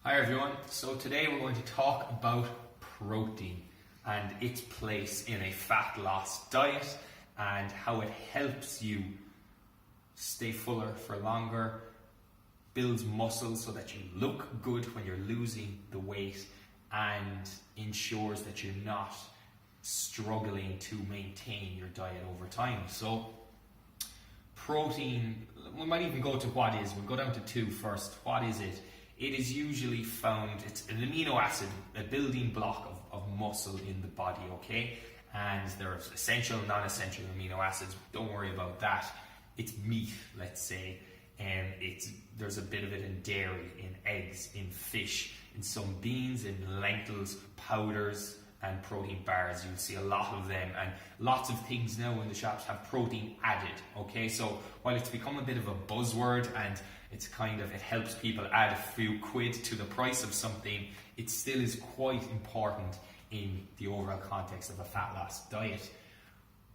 Hi everyone, so today we're going to talk about protein and its place in a fat loss diet and how it helps you stay fuller for longer, builds muscle so that you look good when you're losing the weight, and ensures that you're not struggling to maintain your diet over time. So protein, we might even go to what is, we'll go down to two first. What is it? It is usually found, it's an amino acid, a building block of muscle in the body, okay? And there's essential, non-essential amino acids. Don't worry about that. It's meat, let's say, and there's a bit of it in dairy, in eggs, in fish, in some beans, in lentils, powders, and protein bars. You'll see a lot of them, and lots of things now in the shops have protein added, okay? So while it's become a bit of a buzzword and it helps people add a few quid to the price of something, it still is quite important in the overall context of a fat loss diet.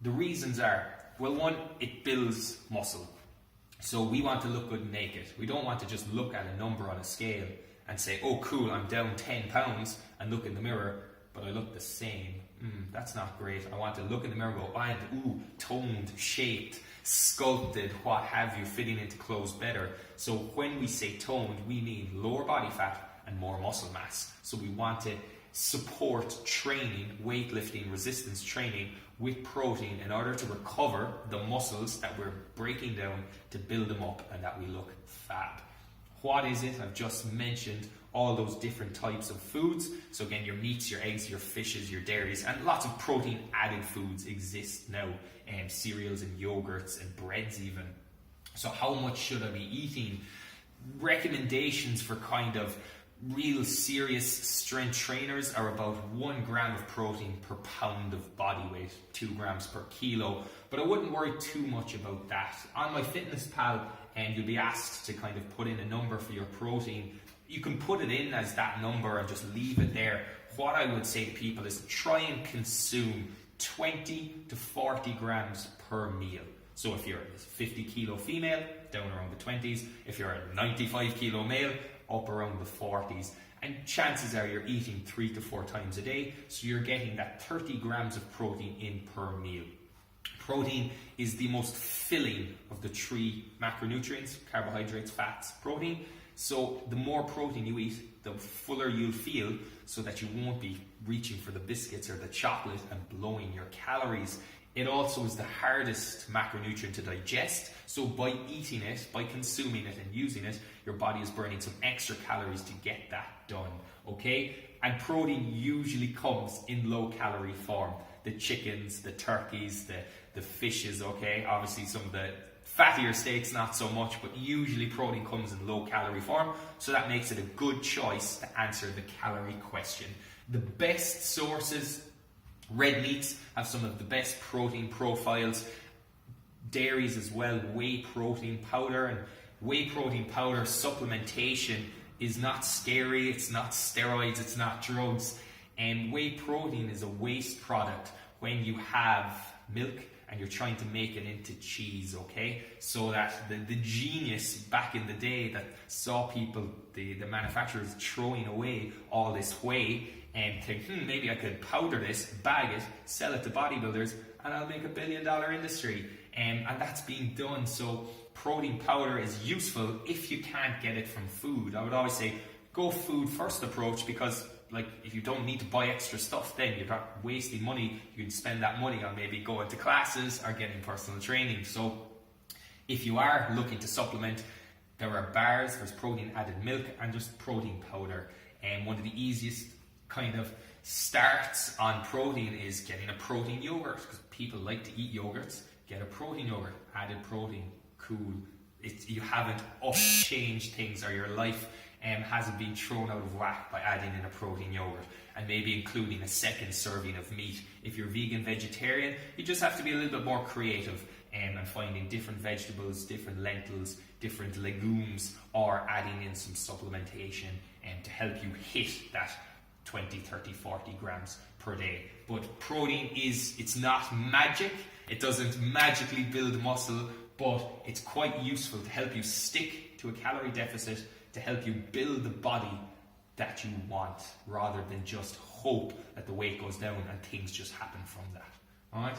The reasons are, well, one, it builds muscle. So we want to look good naked. We don't want to just look at a number on a scale and say, oh cool, I'm down 10 pounds, and look in the mirror, but I look the same. That's not great. I want to look in the mirror and go, I'm toned, shaped, sculpted, what have you, fitting into clothes better. So when we say toned, we mean lower body fat and more muscle mass. So we want to support training, weightlifting, resistance training with protein in order to recover the muscles that we're breaking down to build them up and that we look fab. What is it? I've just mentioned all those different types of foods. So again, your meats, your eggs, your fishes, your dairies, and lots of protein added foods exist now, cereals and yogurts and breads even. So how much should I be eating? Recommendations for kind of real serious strength trainers are about 1 gram of protein per pound of body weight, 2 grams per kilo, but I wouldn't worry too much about that. On MyFitnessPal, you'll be asked to kind of put in a number for your protein. You can put it in as that number and just leave it there. What I would say to people is try and consume 20 to 40 grams per meal. So if you're a 50 kilo female, down around the 20s. If you're a 95 kilo male, up around the 40s. And chances are you're eating 3 to 4 times a day, so you're getting that 30 grams of protein in per meal. Protein is the most filling of the 3 macronutrients: carbohydrates, fats, protein. So the more protein you eat, the fuller you'll feel, so that you won't be reaching for the biscuits or the chocolate and blowing your calories. It also is the hardest macronutrient to digest, so by eating it, by consuming it and using it, your body is burning some extra calories to get that done, okay? And protein usually comes in low calorie form. The chickens, the turkeys, the fishes, okay? Obviously some of the fattier steaks, not so much, but usually protein comes in low calorie form, so that makes it a good choice to answer the calorie question. The best sources: red meats have some of the best protein profiles, dairies as well, whey protein powder. And whey protein powder supplementation is not scary, it's not steroids, it's not drugs. And whey protein is a waste product when you have milk and you're trying to make it into cheese, okay? So that the genius back in the day that saw people, the manufacturers throwing away all this whey and think, maybe I could powder this, bag it, sell it to bodybuilders, and I'll make $1 billion industry. And that's being done. So protein powder is useful if you can't get it from food. I would always say go food first approach, because if you don't need to buy extra stuff, then you're not wasting money. You can spend that money on maybe going to classes or getting personal training. So if you are looking to supplement, there are bars, there's protein added milk, and just protein powder. And one of the easiest kind of starts on protein is getting a protein yogurt, because people like to eat yogurts. Get a protein yogurt, added protein, cool. You haven't changed things, or your life hasn't been thrown out of whack by adding in a protein yogurt, and maybe including a second serving of meat. If you're vegan, vegetarian, you just have to be a little bit more creative and finding different vegetables, different lentils, different legumes, or adding in some supplementation to help you hit that 20, 30, 40 grams per day. But protein it's not magic. It doesn't magically build muscle, but it's quite useful to help you stick to a calorie deficit, to help you build the body that you want, rather than just hope that the weight goes down and things just happen from that. Alright?